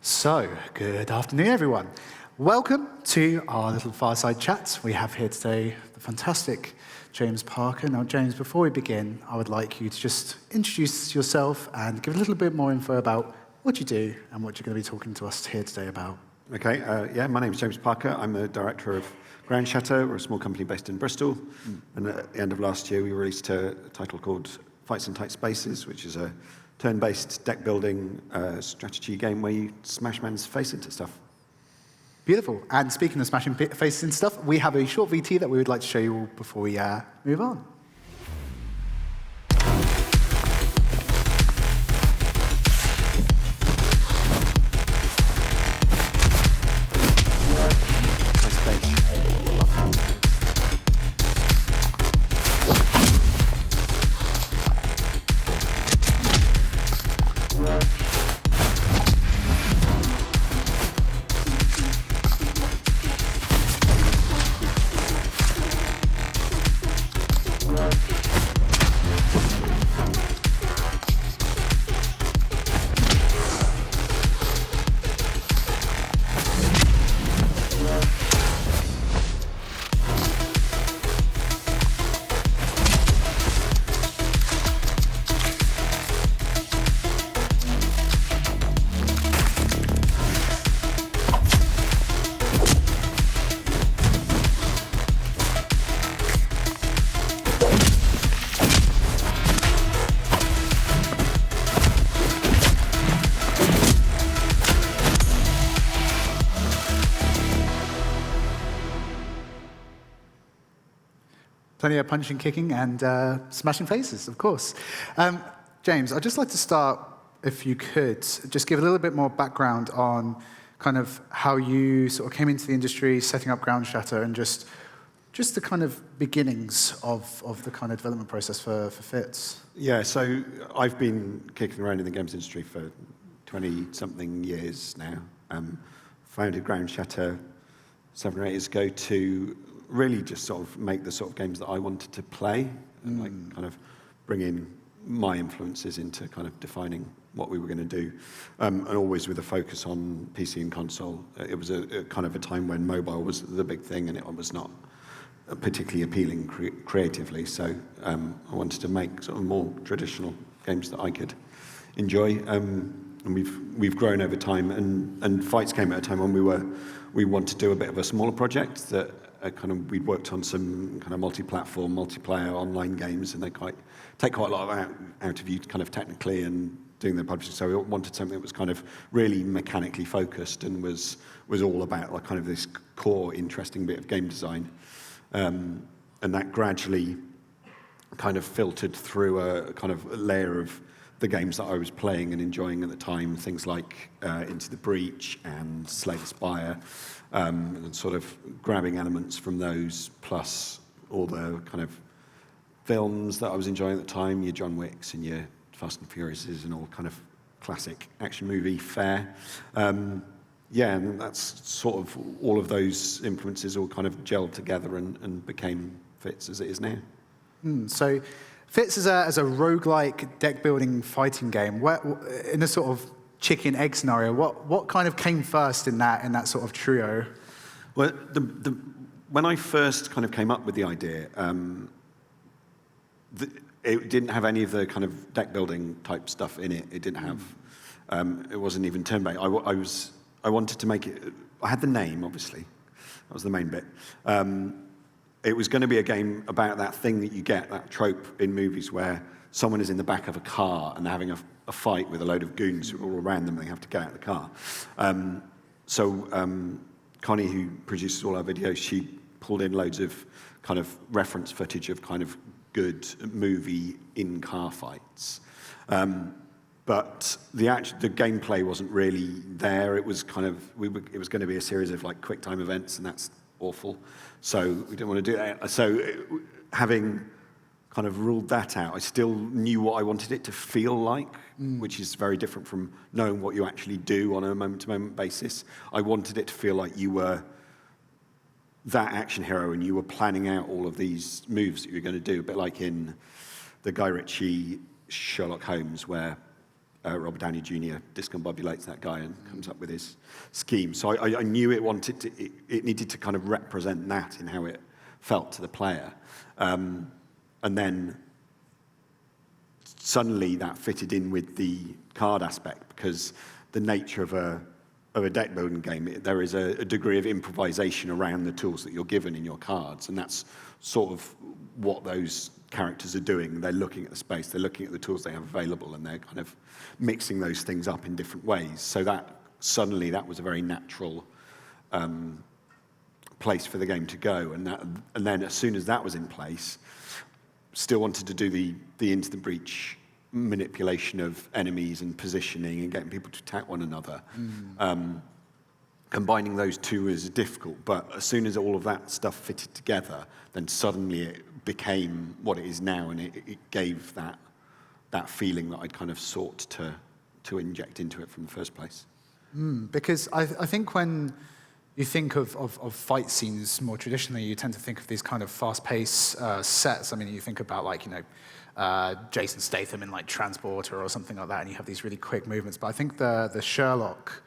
So, good afternoon, everyone. Welcome to our little Fireside chat. We have here today the fantastic James Parker. Now, James, before we begin, I would like you to just introduce yourself and give a little bit more info about what you do and what you're going to be talking to us here today about. Okay, my name is James Parker. I'm the director of Ground Shatter. We're a small company based in Bristol. And at the end of last year, we released a title called Fights in Tight Spaces, which is a turn-based deck-building strategy game where you smash man's face into stuff. Beautiful. And speaking of smashing faces and stuff, we have a short VT that we would like to show you all before we move on. Plenty of punching, kicking, and smashing faces, of course. James, I'd just like to start, if you could, just give a little bit more background on kind of how you sort of came into the industry, setting up Ground Shatter, and just the kind of beginnings of the kind of development process for Fits. Yeah, so I've been kicking around in the games industry for 20-something years now. Founded Ground Shatter 7 or 8 years ago to really just sort of make the sort of games that I wanted to play and like kind of bring in my influences into kind of defining what we were going to do, and always with a focus on PC and console. It was a kind of a time when mobile was the big thing and it was not particularly appealing creatively, so I wanted to make sort of more traditional games that I could enjoy, and we've grown over time, and Fights came at a time when we wanted to do a bit of a smaller project that we'd worked on some kind of multi-platform, multiplayer online games, and they take quite a lot out of you kind of technically and doing the publishing. So we wanted something that was kind of really mechanically focused and was all about like kind of this core interesting bit of game design, and that gradually kind of filtered through a kind of layer of the games that I was playing and enjoying at the time, things like Into the Breach and Slay the Spire, and sort of grabbing elements from those, plus all the kind of films that I was enjoying at the time, your John Wicks and your Fast and Furiouses and all kind of classic action movie fare. And that's sort of all of those influences all kind of gelled together and became Fits as it is now. So Fits as a roguelike deck-building fighting game. In a sort of chicken-egg scenario, what kind of came first in that sort of trio? Well, when I first kind of came up with the idea, it didn't have any of the kind of deck-building type stuff in it. It didn't have. It wasn't even turn-based. I wanted to make it. I had the name, obviously. That was the main bit. It was going to be a game about that thing that you get, that trope in movies where someone is in the back of a car and they're having a fight with a load of goons all around them and they have to get out of the car. Connie, who produces all our videos, she pulled in loads of kind of reference footage of kind of good movie in-car fights. But the gameplay wasn't really there. It was kind of, it was going to be a series of like quick time events, and that's awful. So we didn't want to do that. So having kind of ruled that out, I still knew what I wanted it to feel like, which is very different from knowing what you actually do on a moment-to-moment basis. I wanted it to feel like you were that action hero and you were planning out all of these moves that you were going to do, a bit like in the Guy Ritchie Sherlock Holmes, where Robert Downey Jr. discombobulates that guy and comes up with his scheme. So I knew it needed to kind of represent that in how it felt to the player. And then suddenly that fitted in with the card aspect, because the nature of a deck building game, there is a degree of improvisation around the tools that you're given in your cards, and that's sort of what those characters are doing. They're looking at the space, they're looking at the tools they have available, and they're kind of mixing those things up in different ways. So that suddenly that was a very natural place for the game to go. And then as soon as that was in place, still wanted to do the into the breach manipulation of enemies and positioning and getting people to attack one another. Combining those two is difficult, but as soon as all of that stuff fitted together, then suddenly it became what it is now, and it gave that feeling that I'd kind of sought to inject into it from the first place. Because I think when you think of fight scenes more traditionally, you tend to think of these kind of fast-paced sets. I mean, you think about Jason Statham in like Transporter or something like that, and you have these really quick movements. But I think the Sherlock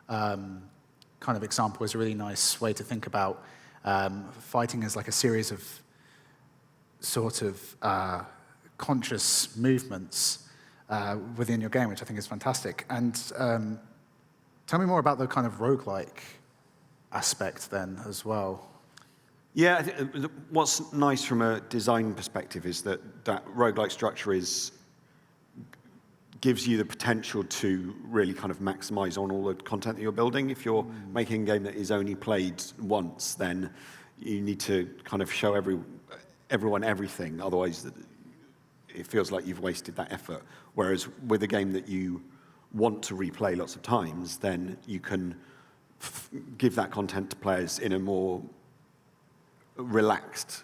kind of example is a really nice way to think about fighting as like a series of sort of conscious movements within your game, which I think is fantastic. And tell me more about the kind of roguelike aspect then as well. Yeah, I think what's nice from a design perspective is that roguelike structure gives you the potential to really kind of maximize on all the content that you're building. If you're making a game that is only played once, then you need to kind of show everyone everything, otherwise it feels like you've wasted that effort. Whereas with a game that you want to replay lots of times, then you can give that content to players in a more relaxed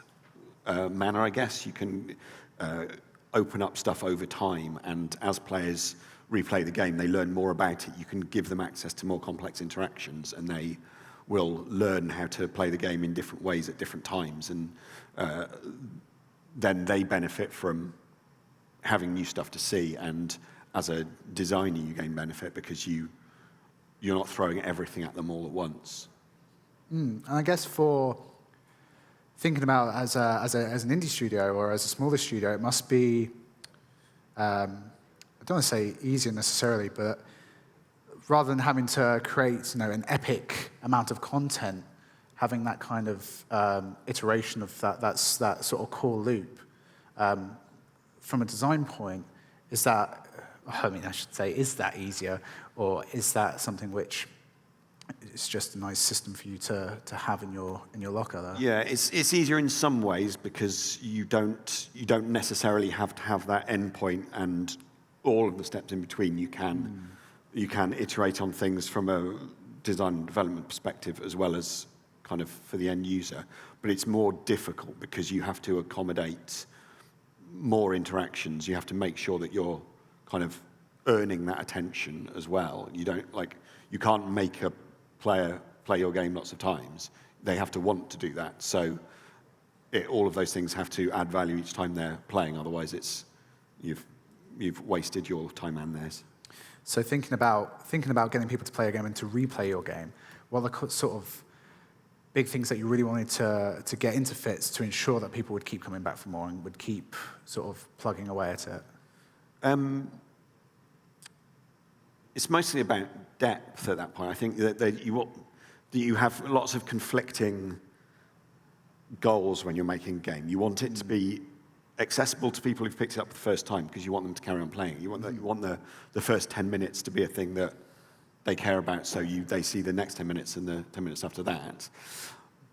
manner, I guess. You can open up stuff over time, and as players replay the game, they learn more about it. You can give them access to more complex interactions, and they will learn how to play the game in different ways at different times, and then they benefit from having new stuff to see, and as a designer you gain benefit because you're not throwing everything at them all at once. And I guess for thinking about as an indie studio or as a smaller studio, it must be, I don't want to say easier necessarily, but rather than having to create an epic amount of content, having that kind of iteration of that sort of core loop, from a design point, is that easier, or is that something which it's just a nice system for you to have in your locker there? Yeah, it's easier in some ways because you don't necessarily have to have that endpoint and all of the steps in between. You can iterate on things from a design and development perspective as well as kind of for the end user, but it's more difficult because you have to accommodate more interactions. You have to make sure that you're kind of earning that attention as well. You can't make a player play your game lots of times. They have to want to do that. So all of those things have to add value each time they're playing. Otherwise, you've wasted your time and theirs. So thinking about getting people to play a game and to replay your game, what are the sort of big things that you really wanted to get into Fits to ensure that people would keep coming back for more and would keep sort of plugging away at it? It's mostly about depth at that point. I think that you have lots of conflicting goals when you're making a game. You want it to be accessible to people who've picked it up for the first time because you want them to carry on playing it. You want the first 10 minutes to be a thing that they care about, so they see the next 10 minutes and the 10 minutes after that.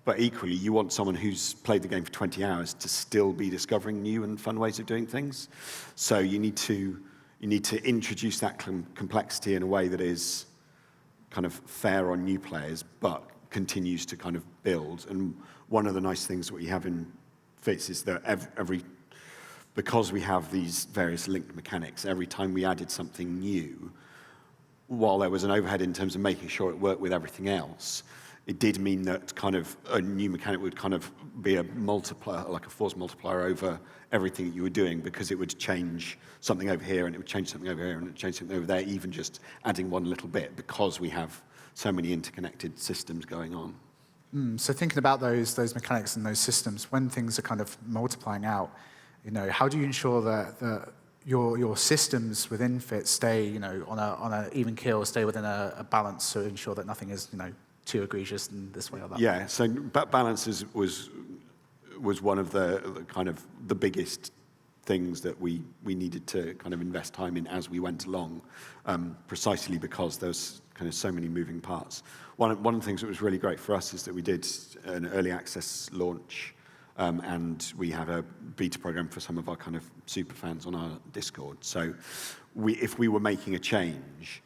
But equally, you want someone who's played the game for 20 hours to still be discovering new and fun ways of doing things. So you need to introduce that complexity in a way that is kind of fair on new players, but continues to kind of build. And one of the nice things that we have in Fits is that because we have these various linked mechanics, every time we added something new, while there was an overhead in terms of making sure it worked with everything else, it did mean that kind of a new mechanic would kind of be a multiplier, like a force multiplier over everything that you were doing, because it would change something over here and it would change something over here and it would change something over there, even just adding one little bit, because we have so many interconnected systems going on. So thinking about those mechanics and those systems, when things are kind of multiplying out, how do you ensure that your systems within Fit stay, on a even keel, stay within a balance to ensure that nothing is, too egregious in this way or that? Yeah, so balance was one of the kind of the biggest things that we needed to kind of invest time in as we went along, precisely because there's kind of so many moving parts. One of the things that was really great for us is that we did an early access launch, and we had a beta program for some of our kind of super fans on our Discord. So if we were making a change,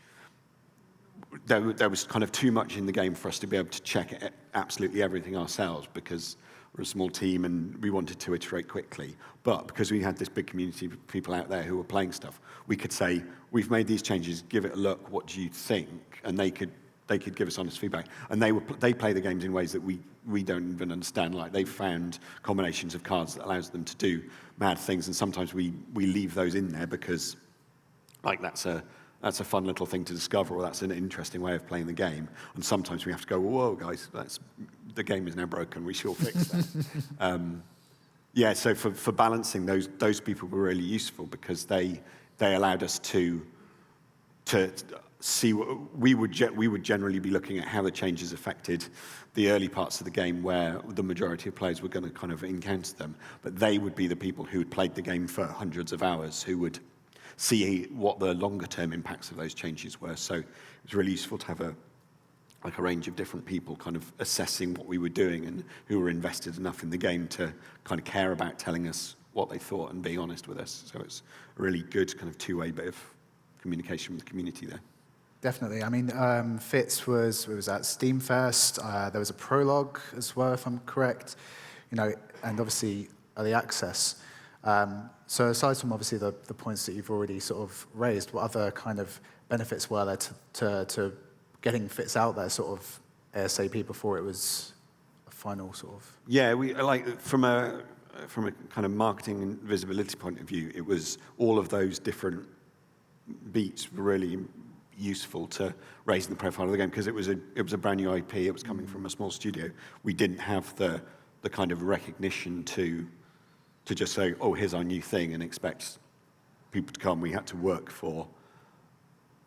there was kind of too much in the game for us to be able to check absolutely everything ourselves, because we're a small team and we wanted to iterate quickly. But because we had this big community of people out there who were playing stuff, we could say, we've made these changes, give it a look, what do you think? And they could give us honest feedback. And they play the games in ways that we don't even understand. Like, they've found combinations of cards that allows them to do mad things, and sometimes we leave those in there because, like, that's a fun little thing to discover, or that's an interesting way of playing the game. And sometimes we have to go, whoa, guys, the game is now broken, we should fix that. So for balancing, those people were really useful, because they allowed us to see what we would generally be looking at, how the changes affected the early parts of the game where the majority of players were going to kind of encounter them. But they would be the people who had played the game for hundreds of hours, who would see what the longer term impacts of those changes were. So it was really useful to have a range of different people kind of assessing what we were doing, and who were invested enough in the game to kind of care about telling us what they thought and being honest with us. So it's a really good kind of two-way bit of communication with the community there. Definitely. I mean, Fits was at Steam first. There was a prologue as well, if I'm correct. And obviously early access. So aside from obviously the points that you've already sort of raised, what other kind of benefits were there to getting Fits out there sort of ASAP before it was a final sort of? Yeah, we like from a kind of marketing and visibility point of view, it was all of those different beats were really useful to raising the profile of the game, because it was a brand new IP. It was coming from a small studio. We didn't have the kind of recognition to just say, oh, here's our new thing, and expect people to come. We had to work for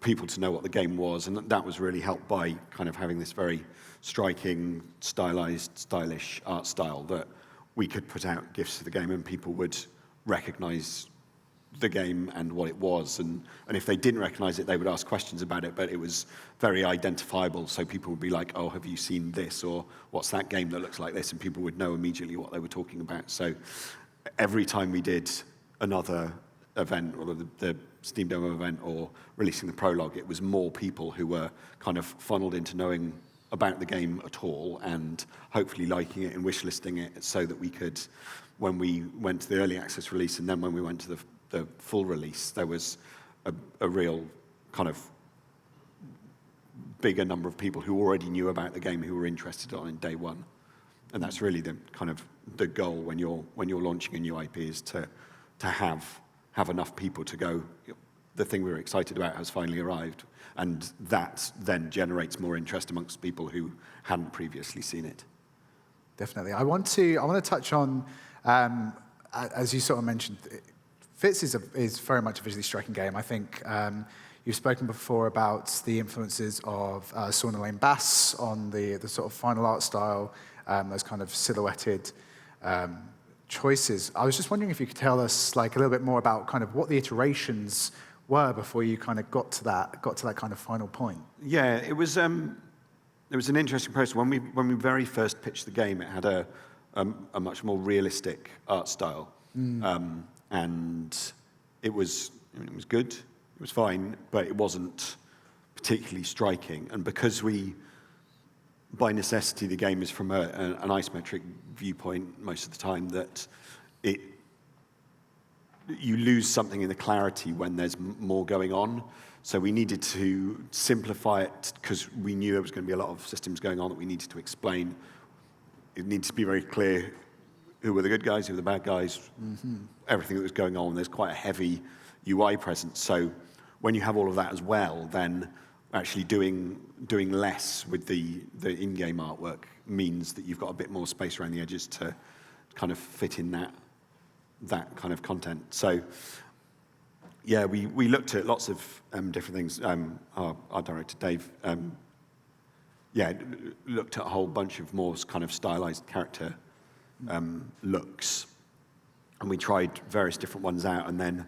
people to know what the game was, and that was really helped by kind of having this very striking, stylized, stylish art style that we could put out gifts to the game, and people would recognize the game and what it was, and if they didn't recognize it, they would ask questions about it, but it was very identifiable, so people would be like, oh, have you seen this, or what's that game that looks like this, and people would know immediately what they were talking about. So every time we did another event, or the Steam demo event, or releasing the prologue, it was more people who were kind of funneled into knowing about the game at all, and hopefully liking it and wishlisting it, so that we could, when we went to the early access release, and then when we went to the full release, there was a real kind of bigger number of people who already knew about the game, who were interested in day one. And that's really the kind of the goal when you're launching a new IP, is to have enough people to go, the thing we were excited about has finally arrived, and that then generates more interest amongst people who hadn't previously seen it. Definitely. I want to touch on, as you sort of mentioned, Fits is very much a visually striking game. I think you've spoken before about the influences of Sauna Lane Bass on the sort of final art style, those kind of silhouetted choices. I was just wondering if you could tell us like a little bit more about kind of what the iterations were before you kind of got to that kind of final point. Yeah, it was an interesting process. When we very first pitched the game, it had a much more realistic art style. And it was good, it was fine, but it wasn't particularly striking. And because by necessity, the game is from an isometric viewpoint most of the time, that you lose something in the clarity when there's more going on. So we needed to simplify it because we knew there was going to be a lot of systems going on that we needed to explain. It needed to be very clear who were the good guys, who were the bad guys, everything that was going on. There's quite a heavy UI presence. So when you have all of that as well, then actually doing less with the in-game artwork means that you've got a bit more space around the edges to kind of fit in that kind of content. So yeah, we looked at lots of different things. Our director, Dave, looked at a whole bunch of more kind of stylized character looks. And we tried various different ones out, and then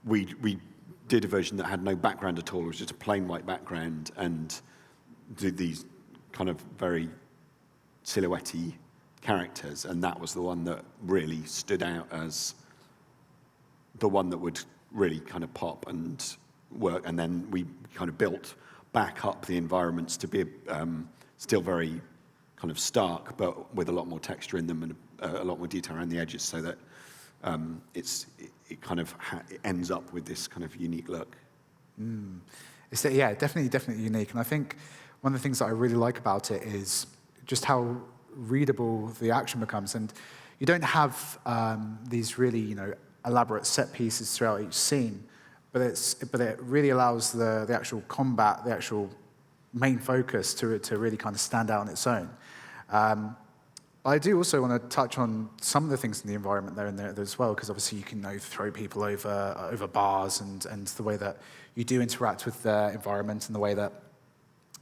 we did a version that had no background at all. It was just a plain white background and did these kind of very silhouette-y characters, and that was the one that really stood out as the one that would really kind of pop and work. And then we kind of built back up the environments to be still very kind of stark, but with a lot more texture in them and a lot more detail around the edges, so that it kind of it ends up with this kind of unique look. It's definitely unique. And I think one of the things that I really like about it is just how readable the action becomes. And you don't have these really, elaborate set pieces throughout each scene, but it really allows the actual combat, the actual main focus to really kind of stand out on its own. I do also want to touch on some of the things in the environment there and there as well, because obviously you can throw people over bars and the way that you do interact with the environment and the way that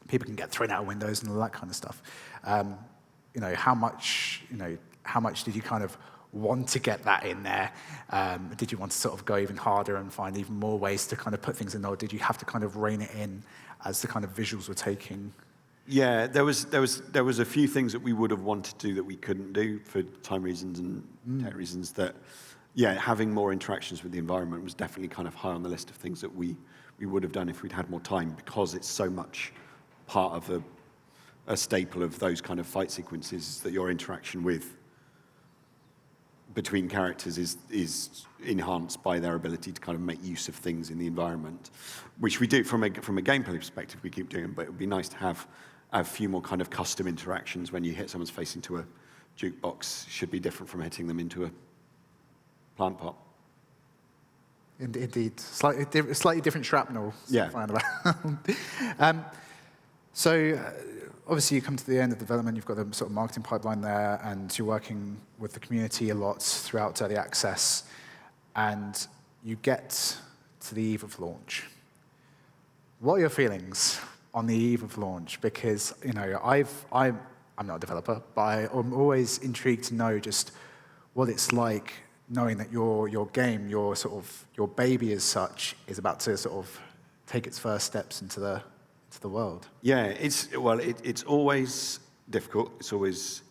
people can get thrown out of windows and all that kind of stuff. How much did you kind of want to get that in there? Did you want to sort of go even harder and find even more ways to kind of put things in, or did you have to kind of rein it in as the kind of visuals were taking? Yeah, there was a few things that we would have wanted to do that we couldn't do for time reasons and tech reasons. That, having more interactions with the environment was definitely kind of high on the list of things that we would have done if we'd had more time, because it's so much part of a staple of those kind of fight sequences that your interaction between characters is enhanced by their ability to kind of make use of things in the environment, which we do from a gameplay perspective. We keep doing, but it would be nice to have a few more kind of custom interactions. When you hit someone's face into a jukebox, it should be different from hitting them into a plant pot. Indeed, slightly different shrapnel. Yeah. So obviously you come to the end of development, you've got the sort of marketing pipeline there, and you're working with the community a lot throughout early access, and you get to the eve of launch. What are your feelings on the eve of launch? Because, I'm not a developer, but I'm always intrigued to know just what it's like knowing that your game, your baby as such, is about to sort of take its first steps into the world. Yeah, it's always difficult. It's always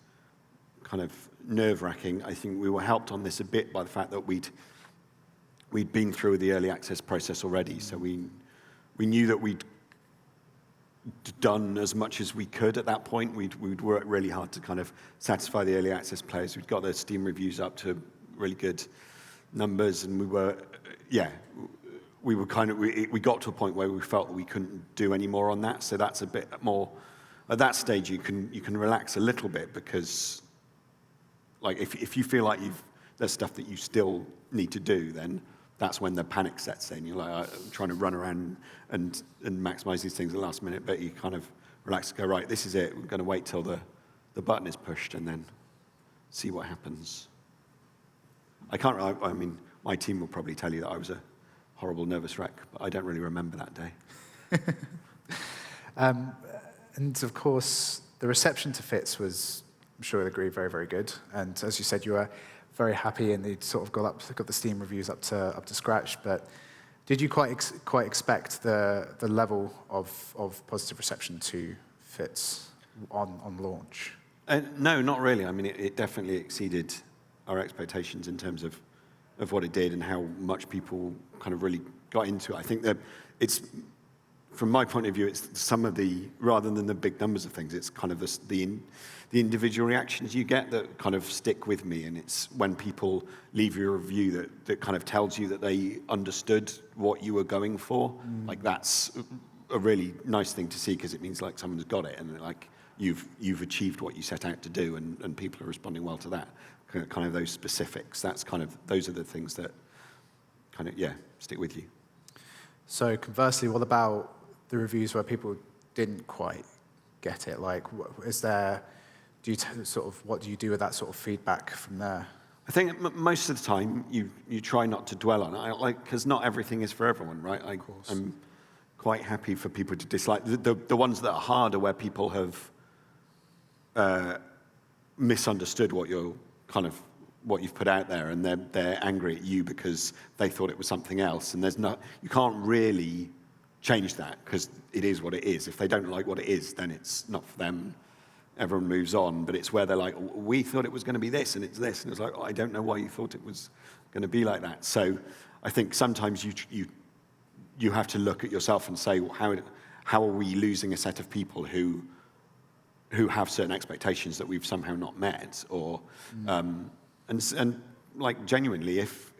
kind of nerve-wracking. I think we were helped on this a bit by the fact that we'd been through the early access process already, so we knew that we'd done as much as we could at that point. We'd worked really hard to kind of satisfy the early access players. We'd got their Steam reviews up to really good numbers, and we got to a point where we felt that we couldn't do any more on that. So that's a bit more. At that stage, you can relax a little bit, because, like, if you feel like there's stuff that you still need to do, then that's when the panic sets in. You're like, I'm trying to run around and maximize these things at the last minute, but you kind of relax and go, right, this is it. We're going to wait till the button is pushed and then see what happens. I mean, my team will probably tell you that I was a horrible nervous wreck, but I don't really remember that day. And of course, the reception to Fits was, I'm sure you'll agree, very, very good. And as you said, you were very happy, and they'd sort of got the Steam reviews up to scratch. But did you quite expect the level of positive reception to Fits on launch? No, not really. I mean, it definitely exceeded our expectations in terms of what it did and how much people kind of really got into it. I think that it's from my point of view, it's some of the, rather than the big numbers of things, it's kind of the individual reactions you get that kind of stick with me. And it's when people leave you a review that kind of tells you that they understood what you were going for. Like, that's a really nice thing to see, because it means like someone's got it, and like you've achieved what you set out to do, and people are responding well to that. Kind of those specifics. Those are the things that kind of, stick with you. So conversely, what about the reviews where people didn't quite get it? Like, what do you do with that sort of feedback from there? I think most of the time you try not to dwell on it, because not everything is for everyone, right? I'm quite happy for people to dislike. The ones that are hard are where people have misunderstood what you've put out there, and they're angry at you because they thought it was something else. And you can't really change that, because it is what it is. If they don't like what it is, then it's not for them. Everyone moves on. But it's where they're like, we thought it was going to be this, and it's this, and it's like, I don't know why you thought it was going to be like that. So I think sometimes you have to look at yourself and say, well, how are we losing a set of people who have certain expectations that we've somehow not met, or and like, genuinely, if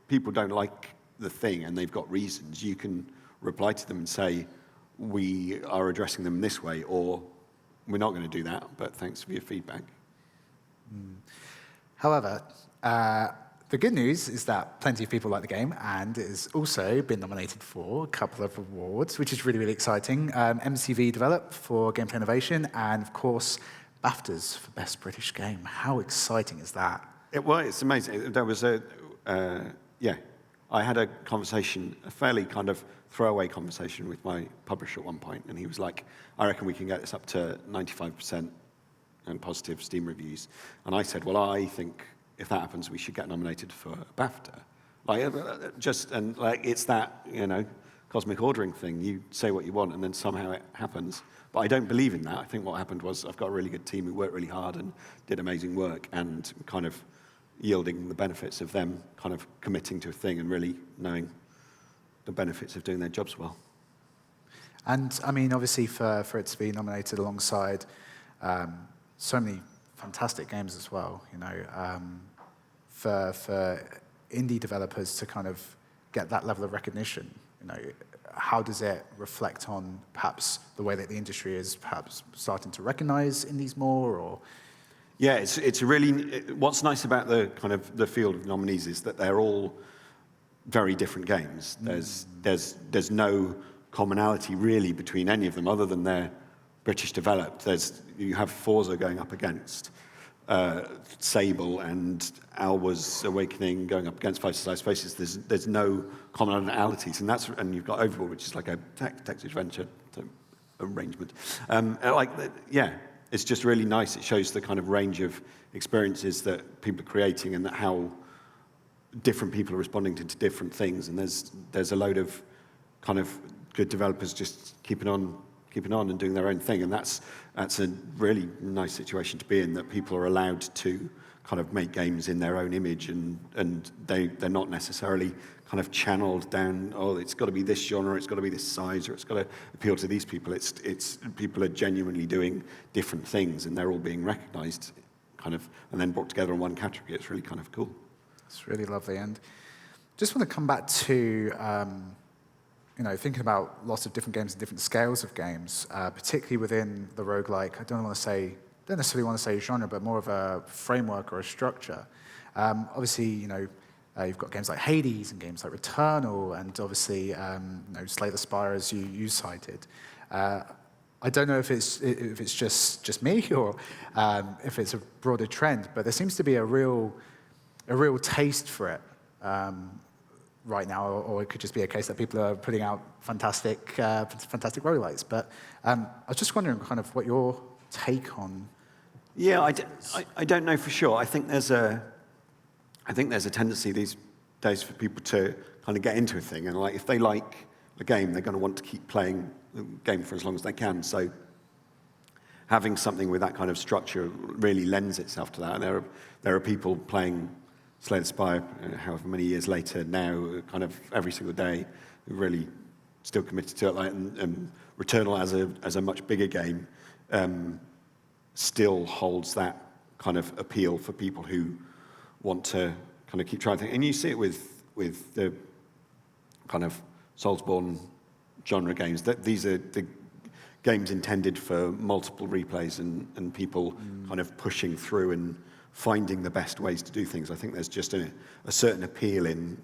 people don't like the thing and they've got reasons, you can reply to them and say, we are addressing them this way, or we're not going to do that, but thanks for your feedback. However, the good news is that plenty of people like the game, and it has also been nominated for a couple of awards, which is really, really exciting. MCV Develop for Gameplay Innovation, and of course, BAFTAs for Best British Game. How exciting is that? It's amazing. There was I had a conversation, a fairly kind of throwaway conversation with my publisher at one point, and he was like, I reckon we can get this up to 95% and positive Steam reviews. And I said, well, I think if that happens, we should get nominated for a BAFTA. It's that, cosmic ordering thing. You say what you want, and then somehow it happens. But I don't believe in that. I think what happened was I've got a really good team who worked really hard and did amazing work, and kind of yielding the benefits of them kind of committing to a thing and really knowing the benefits of doing their jobs well. And I mean, obviously, for it to be nominated alongside so many fantastic games as well, for indie developers to kind of get that level of recognition, how does it reflect on perhaps the way that the industry is perhaps starting to recognize indies more, or? Yeah, it's really, what's nice about the field of nominees is that they're all very different games. There's no commonality really between any of them, other than they're British developed. You have Forza going up against Sable, and Alwa's Awakening going up against Fireside Spaces. There's no commonalities, and you've got Overboard, which is like a text adventure arrangement. It's just really nice. It shows the kind of range of experiences that people are creating, and how different people are responding to different things. And there's a load of kind of good developers just keeping on and doing their own thing. And that's a really nice situation to be in, that people are allowed to kind of make games in their own image, and they're not necessarily kind of channeled down, it's got to be this genre, it's got to be this size, or it's got to appeal to these people. It's people are genuinely doing different things, and they're all being recognized kind of, and then brought together in one category. It's really kind of cool. It's really lovely. And just want to come back to thinking about lots of different games and different scales of games, particularly within the roguelike. I don't necessarily want to say genre, but more of a framework or a structure. Obviously, you've got games like Hades and games like Returnal, and obviously, Slay the Spire, as you cited. I don't know if it's just me, or if it's a broader trend, but there seems to be a real taste for it right now, or it could just be a case that people are putting out fantastic roguelites. But I was just wondering kind of what your take on. Yeah, I don't know for sure. I think there's a tendency these days for people to kind of get into a thing, and like, if they like a game, they're going to want to keep playing the game for as long as they can. So having something with that kind of structure really lends itself to that. And there are people playing Slay the Spire, however many years later now, kind of every single day, who really still committed to it, like, and Returnal as a much bigger game still holds that kind of appeal for people who want to kind of keep trying things. And you see it with the kind of Soulsborne genre games, that these are the games intended for multiple replays and people kind of pushing through and finding the best ways to do things. I think there's just a certain appeal in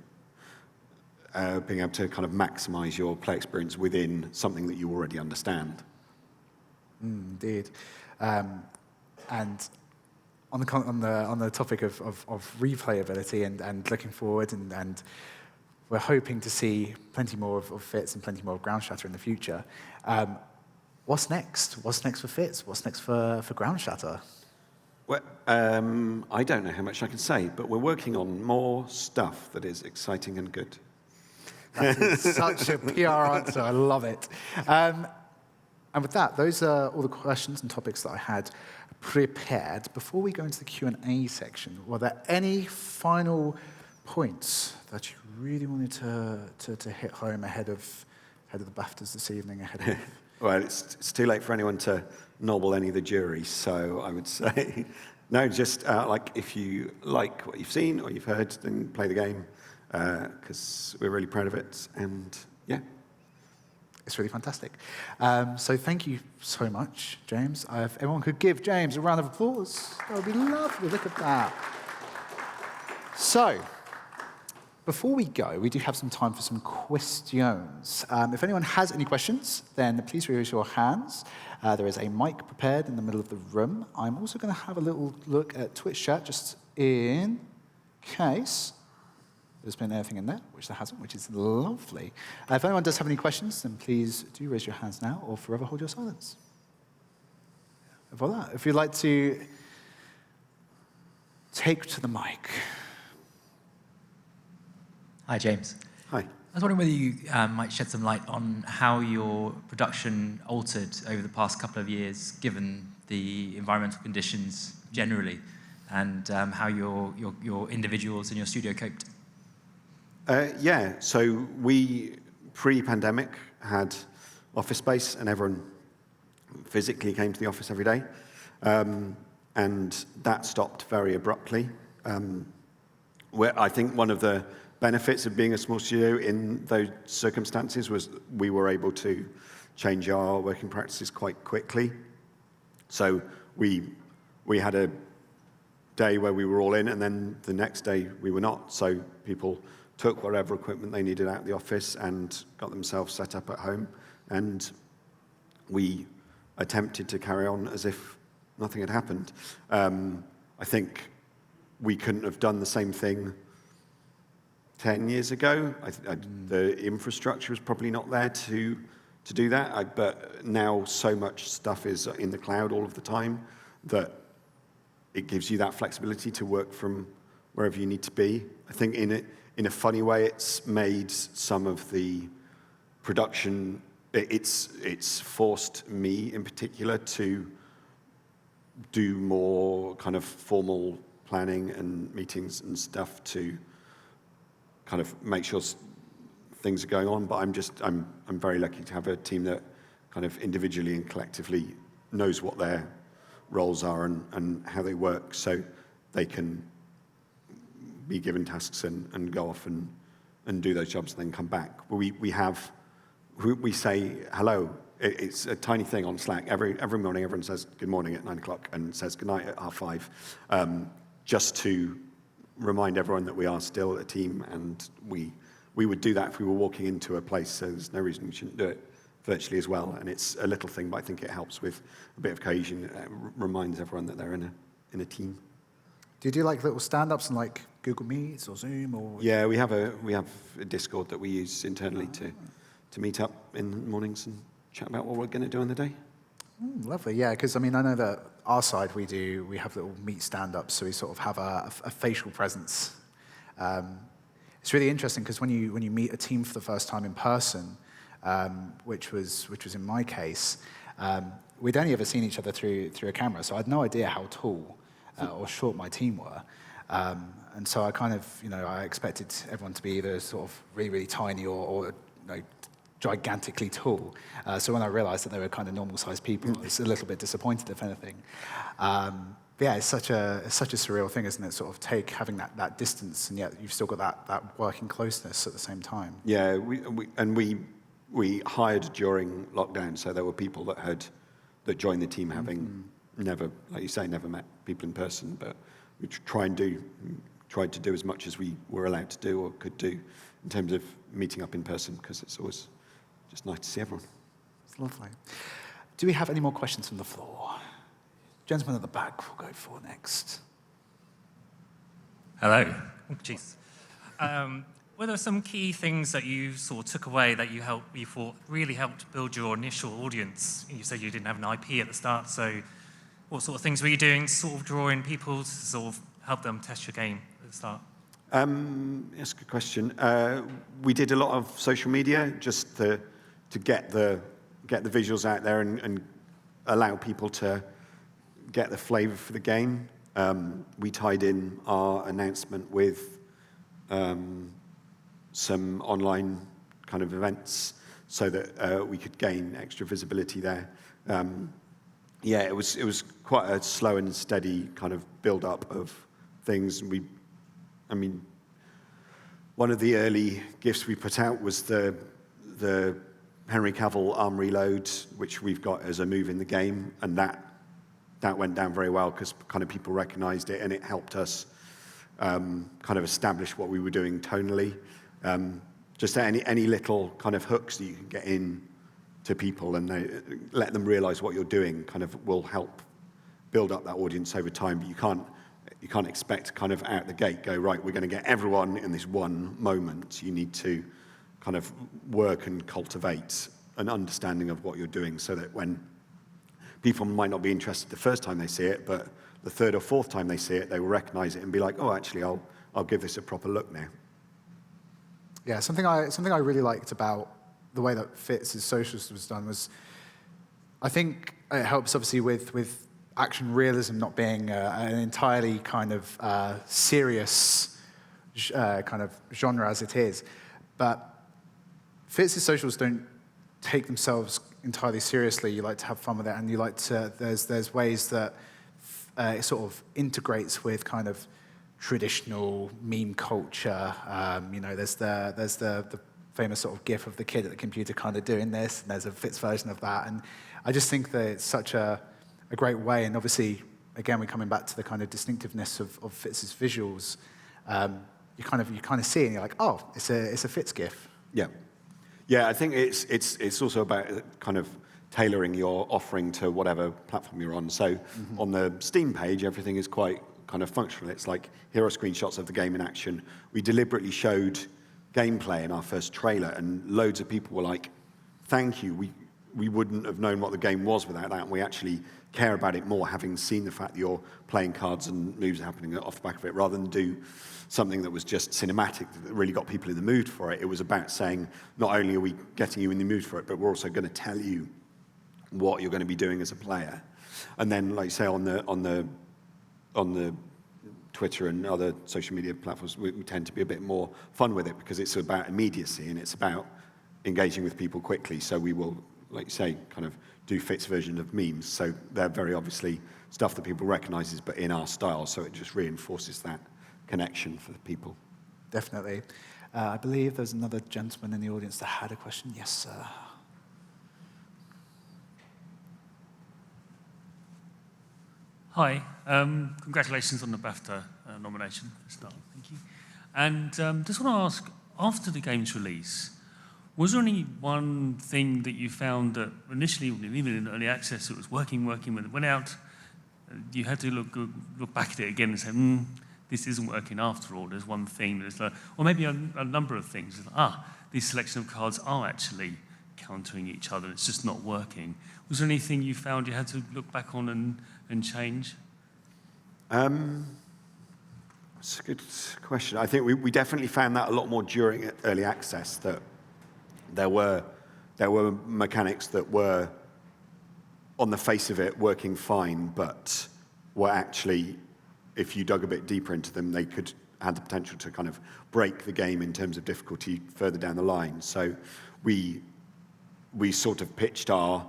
being able to kind of maximize your play experience within something that you already understand. Indeed. And on the topic of replayability and looking forward, and we're hoping to see plenty more of Fits and plenty more of Ground Shatter in the future. What's next? What's next for Fits? What's next for Ground Shatter? Well, I don't know how much I can say, but we're working on more stuff that is exciting and good. That is such a PR answer. I love it. And with that, those are all the questions and topics that I had prepared. Before we go into the Q&A section, were there any final points that you really wanted to hit home ahead of the BAFTAs this evening? Well, it's too late for anyone to nobble any of the jury, so I would say, no, just like if you like what you've seen or you've heard, then play the game, because we're really proud of it, and yeah. It's really fantastic. So thank you so much, James. If everyone could give James a round of applause, that would be lovely. Look at that. So, before we go, we do have some time for some questions. If anyone has any questions, then please raise your hands. There is a mic prepared in the middle of the room. I'm also going to have a little look at Twitch chat just in case there's been anything in there, which there hasn't, which is lovely. If anyone does have any questions, then please do raise your hands now or forever hold your silence. Voila. If you'd like to take to the mic. Hi, James. Hi. I was wondering whether you might shed some light on how your production altered over the past couple of years, given the environmental conditions generally, and how your individuals in your studio coped. Yeah, so we, pre-pandemic, had office space and everyone physically came to the office every day. And that stopped very abruptly. Where I think one of the benefits of being a small studio in those circumstances was we were able to change our working practices quite quickly. So we had a day where we were all in, and then the next day we were not. So people took whatever equipment they needed out of the office and got themselves set up at home. And we attempted to carry on as if nothing had happened. I think we couldn't have done the same thing 10 years ago. The infrastructure was probably not there to do that. But now so much stuff is in the cloud all of the time that it gives you that flexibility to work from wherever you need to be. I think in a funny way, it's made some of the production, it's forced me in particular to do more kind of formal planning and meetings and stuff to kind of make sure things are going on. But I'm very lucky to have a team that kind of individually and collectively knows what their roles are and how they work, so they can be given tasks and go off and do those jobs and then come back. We say hello. It's a tiny thing on Slack. Every morning everyone says good morning at 9 o'clock and says good night at 5:30, just to remind everyone that we are still a team, and we would do that if we were walking into a place, so there's no reason we shouldn't do it virtually as well. And it's a little thing, but I think it helps with a bit of cohesion. It reminds everyone that they're in a team. Do you do like little stand-ups on like Google Meets or Zoom or? Yeah, we have a Discord that we use internally to meet up in the mornings and chat about what we're going to do on the day. Lovely, yeah, because I mean I know that our side we have little meet stand-ups, so we sort of have a facial presence. It's really interesting because when you meet a team for the first time in person, which was in my case, we'd only ever seen each other through a camera, so I had no idea how tall or short my team were. And so I kind of, I expected everyone to be either sort of really, really tiny or gigantically tall. So when I realized that they were kind of normal-sized people, I was a little bit disappointed, if anything. But yeah, it's such a surreal thing, isn't it? Sort of having that distance, and yet you've still got that working closeness at the same time. Yeah, we hired during lockdown, so there were people that joined the team having never, like you say, never met people in person, but we tried to do as much as we were allowed to do or could do in terms of meeting up in person, because it's always just nice to see everyone. It's lovely. Do we have any more questions from the floor? Gentleman at the back we'll go for next. Hello. Oh, jeez. Were there some key things that you sort of took away that you thought really helped build your initial audience? You said you didn't have an IP at the start, so what sort of things were you doing, sort of drawing people to sort of help them test your game at the start? That's a good question. We did a lot of social media just to get the visuals out there and allow people to get the flavour for the game. We tied in our announcement with some online kind of events so that we could gain extra visibility there. Yeah, it was quite a slow and steady kind of build-up of things. I mean, one of the early gifts we put out was the Henry Cavill arm reload, which we've got as a move in the game, and that went down very well because kind of people recognised it, and it helped us kind of establish what we were doing tonally. Just any little kind of hooks that you can get in to people and let them realise what you're doing kind of will help build up that audience over time. But you can't expect kind of out the gate go, right, we're going to get everyone in this one moment. You need to kind of work and cultivate an understanding of what you're doing so that when people might not be interested the first time they see it, but the third or fourth time they see it, they will recognise it and be like, oh, actually, I'll give this a proper look now. Yeah, something I really liked about the way that Fitz' socials was done was, I think it helps obviously with action realism not being an entirely kind of serious kind of genre as it is, but Fitz' socials don't take themselves entirely seriously. You like to have fun with it, and you like to. There's ways that it sort of integrates with kind of traditional meme culture. There's the famous sort of gif of the kid at the computer kind of doing this, and there's a Fitz version of that. And I just think that it's such a great way. And obviously, again, we're coming back to the kind of distinctiveness of Fitz's visuals. You kind of see it, and you're like, oh, it's a Fitz gif. Yeah. Yeah, I think it's also about kind of tailoring your offering to whatever platform you're on. So on the Steam page, everything is quite kind of functional. It's like, here are screenshots of the game in action. We deliberately showed gameplay in our first trailer, and loads of people were like, thank you. We wouldn't have known what the game was without that, and we actually care about it more, having seen the fact that you're playing cards and moves happening off the back of it, rather than do something that was just cinematic that really got people in the mood for it. It was about saying, not only are we getting you in the mood for it, but we're also going to tell you what you're going to be doing as a player. And then, like you say, on the Twitter and other social media platforms, we tend to be a bit more fun with it because it's about immediacy and it's about engaging with people quickly. So we will, like you say, kind of do Fitz version of memes. So they're very obviously stuff that people recognises, but in our style. So it just reinforces that connection for the people. Definitely. I believe there's another gentleman in the audience that had a question. Yes, sir. Hi. Congratulations on the BAFTA nomination for start. Thank you. And just want to ask, after the game's release, was there any one thing that you found that initially, even in early access, it was working when it went out? You had to look back at it again and say, this isn't working after all. There's one thing that's like, or maybe a number of things. These selection of cards are actually countering each other. It's just not working. Was there anything you found you had to look back on and change? That's a good question. I think we definitely found that a lot more during early access, that there were mechanics that were, on the face of it, working fine, but were actually, if you dug a bit deeper into them, they had the potential to kind of break the game in terms of difficulty further down the line. So we we sort of pitched our,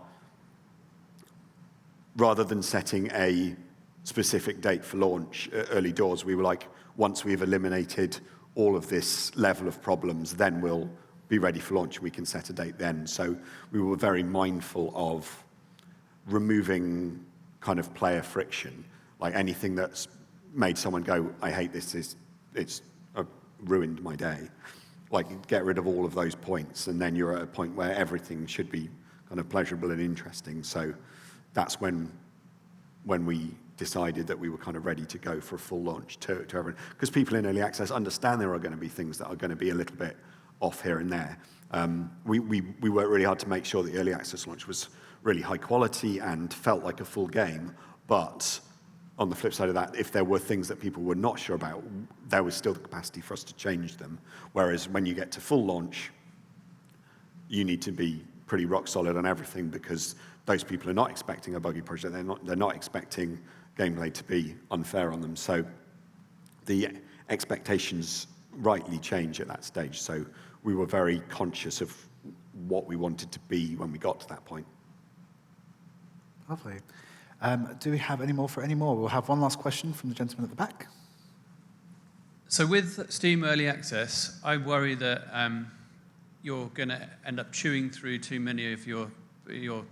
rather than setting a specific date for launch early doors, we were like, once we've eliminated all of this level of problems, then we'll be ready for launch. We can set a date then. So we were very mindful of removing kind of player friction, like anything that's made someone go, I hate this, it's ruined my day. Like, get rid of all of those points, and then you're at a point where everything should be kind of pleasurable and interesting. So that's when we decided that we were kind of ready to go for a full launch to everyone. Because people in early access understand there are going to be things that are going to be a little bit off here and there. We worked really hard to make sure the early access launch was really high quality and felt like a full game. But on the flip side of that, if there were things that people were not sure about, there was still the capacity for us to change them. Whereas when you get to full launch, you need to be pretty rock solid on everything, because those people are not expecting a buggy project. They're not expecting gameplay to be unfair on them. So the expectations rightly change at that stage. So we were very conscious of what we wanted to be when we got to that point. Lovely. Do we have any more for any more? We'll have one last question from the gentleman at the back. So with Steam Early Access, I worry that you're going to end up chewing through too many of your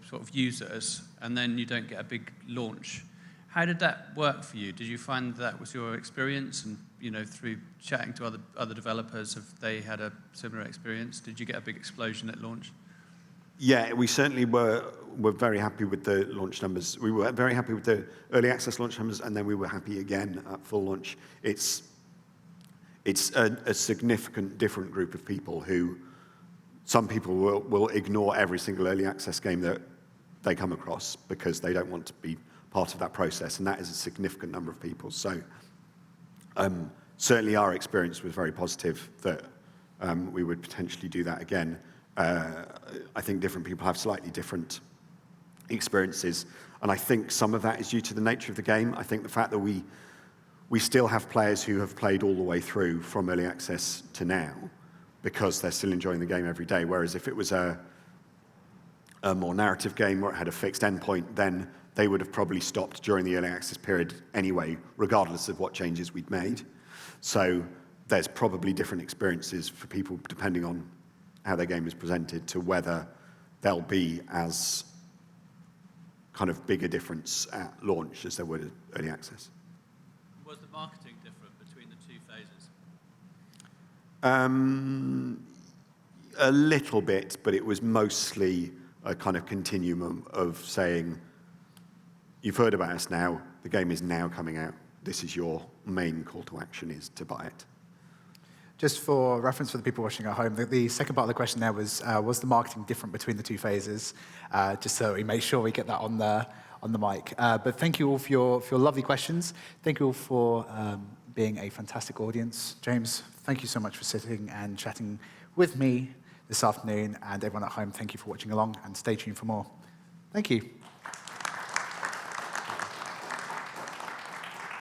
sort of users, and then you don't get a big launch. How did that work for you? Did you find that was your experience? And through chatting to other developers, have they had a similar experience? Did you get a big explosion at launch? Yeah, we certainly were very happy with the launch numbers. We were very happy with the early access launch numbers, and then we were happy again at full launch. It's a significant different group of people who, some people will ignore every single early access game that they come across because they don't want to be part of that process, and that is a significant number of people. So certainly our experience was very positive that we would potentially do that again. I think different people have slightly different experiences, and I think some of that is due to the nature of the game. I think the fact that we still have players who have played all the way through from early access to now because they're still enjoying the game every day, whereas if it was a more narrative game where it had a fixed endpoint, then they would have probably stopped during the early access period anyway, regardless of what changes we'd made. So there's probably different experiences for people depending on how their game is presented to whether there'll be as kind of big a difference at launch as there would at early access. Was the marketing different between the two phases? A little bit, but it was mostly a kind of continuum of saying, you've heard about us now, the game is now coming out, this is your main call to action, is to buy it. Just for reference for the people watching at home, the second part of the question there was the marketing different between the two phases? Just so we make sure we get that on the mic. But thank you all for your lovely questions. Thank you all for being a fantastic audience. James, thank you so much for sitting and chatting with me this afternoon, and everyone at home, thank you for watching along, and stay tuned for more. Thank you.